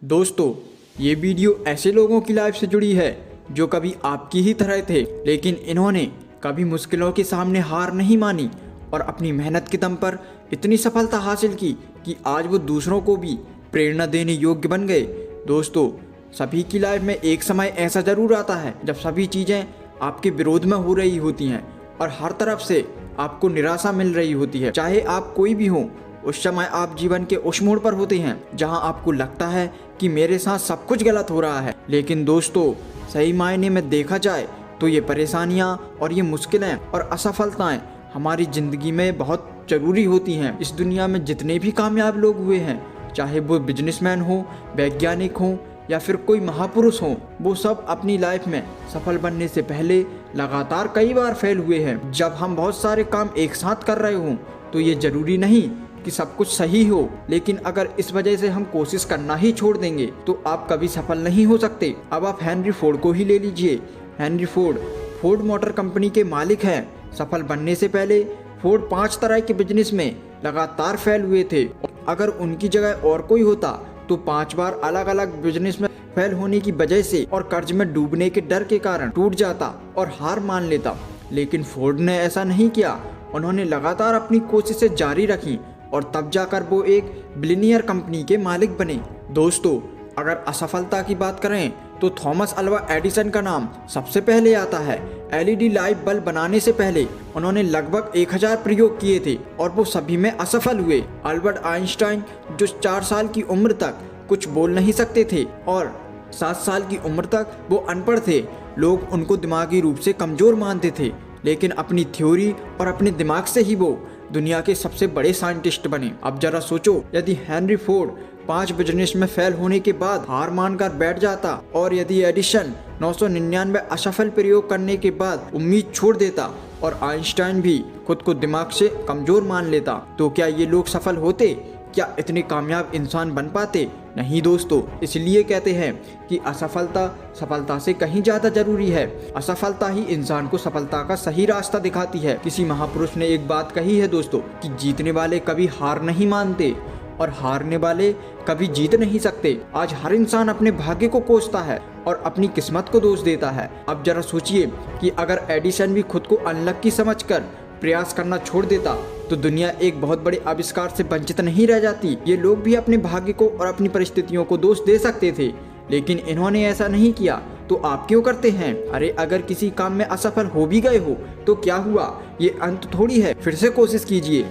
दोस्तों, ये वीडियो ऐसे लोगों की लाइफ से जुड़ी है जो कभी आपकी ही तरह थे, लेकिन इन्होंने कभी मुश्किलों के सामने हार नहीं मानी और अपनी मेहनत के दम पर इतनी सफलता हासिल की कि आज वो दूसरों को भी प्रेरणा देने योग्य बन गए। दोस्तों, सभी की लाइफ में एक समय ऐसा जरूर आता है जब सभी चीज़ें आपके विरोध में हो रही होती हैं और हर तरफ से आपको निराशा मिल रही होती है। चाहे आप कोई भी हो, उस समय आप जीवन के उस मोड़ पर होते हैं जहां आपको लगता है कि मेरे साथ सब कुछ गलत हो रहा है। लेकिन दोस्तों, सही मायने में देखा जाए तो ये परेशानियां और ये मुश्किलें और असफलताएं हमारी ज़िंदगी में बहुत ज़रूरी होती हैं। इस दुनिया में जितने भी कामयाब लोग हुए हैं, चाहे वो बिजनेसमैन हो, वैज्ञानिक हो या फिर कोई महापुरुष हो, वो सब अपनी लाइफ में सफल बनने से पहले लगातार कई बार फेल हुए हैं। जब हम बहुत सारे काम एक साथ कर रहे हों तो ये ज़रूरी नहीं कि सब कुछ सही हो, लेकिन अगर इस वजह से हम कोशिश करना ही छोड़ देंगे तो आप कभी सफल नहीं हो सकते। अब आप हेनरी फोर्ड को ही ले लीजिए। Henry Ford Ford motor company के मालिक हैं। सफल बनने से पहले फोर्ड 5 तरह के बिजनेस में लगातार फेल हुए थे। अगर उनकी जगह और कोई होता तो 5 बार अलग अलग बिजनेस में फेल होने की वजह से और कर्ज में डूबने के डर के कारण टूट जाता और हार मान लेता। लेकिन फोर्ड ने ऐसा नहीं किया। उन्होंने लगातार अपनी कोशिशें जारी रखी और तब जाकर वो एक बिलियनियर कंपनी के मालिक बने। दोस्तों, अगर असफलता की बात करें तो थॉमस अल्वा एडिसन का नाम सबसे पहले आता है। एलईडी लाइट बल्ब बनाने से पहले उन्होंने लगभग 1000 प्रयोग किए थे और वो सभी में असफल हुए। अल्बर्ट आइंस्टाइन, जो 4 साल की उम्र तक कुछ बोल नहीं सकते थे और 7 साल की उम्र तक वो अनपढ़ थे, लोग उनको दिमागी रूप से कमजोर मानते थे, लेकिन अपनी थ्योरी और अपने दिमाग से ही वो दुनिया के सबसे बड़े साइंटिस्ट बने। अब जरा सोचो, यदि हेनरी फोर्ड 5 बिजनेस में फेल होने के बाद हार मानकर बैठ जाता और यदि एडिसन 999 असफल प्रयोग करने के बाद उम्मीद छोड़ देता और आइंस्टाइन भी खुद को दिमाग से कमजोर मान लेता, तो क्या ये लोग सफल होते? क्या इतने कामयाब इंसान बन पाते? नहीं दोस्तों, इसलिए कहते हैं कि असफलता सफलता से कहीं ज़्यादा जरूरी है। असफलता ही इंसान को सफलता का सही रास्ता दिखाती है। किसी महापुरुष ने एक बात कही है दोस्तों कि जीतने वाले कभी हार नहीं मानते और हारने वाले कभी जीत नहीं सकते। आज हर इंसान अपने भाग्य को कोसता है और अपनी किस्मत को दोष देता है। अब जरा सोचिए कि अगर एडिसन भी खुद को अनलक्की समझकर प्रयास करना छोड़ देता तो दुनिया एक बहुत बड़े आविष्कार से वंचित नहीं रह जाती। ये लोग भी अपने भाग्य को और अपनी परिस्थितियों को दोष दे सकते थे, लेकिन इन्होंने ऐसा नहीं किया। तो आप क्यों करते हैं? अरे, अगर किसी काम में असफल हो भी गए हो तो क्या हुआ, ये अंत थोड़ी है। फिर से कोशिश कीजिए,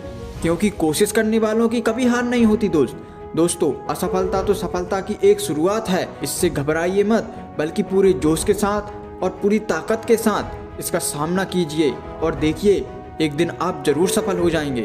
क्योंकि कोशिश करने वालों की कभी हार नहीं होती। दोस्तों, असफलता तो सफलता की एक शुरुआत है। इससे घबराइए मत, बल्कि पूरे जोश के साथ और पूरी ताकत के साथ इसका सामना कीजिए और देखिए, एक दिन आप जरूर सफल हो जाएंगे।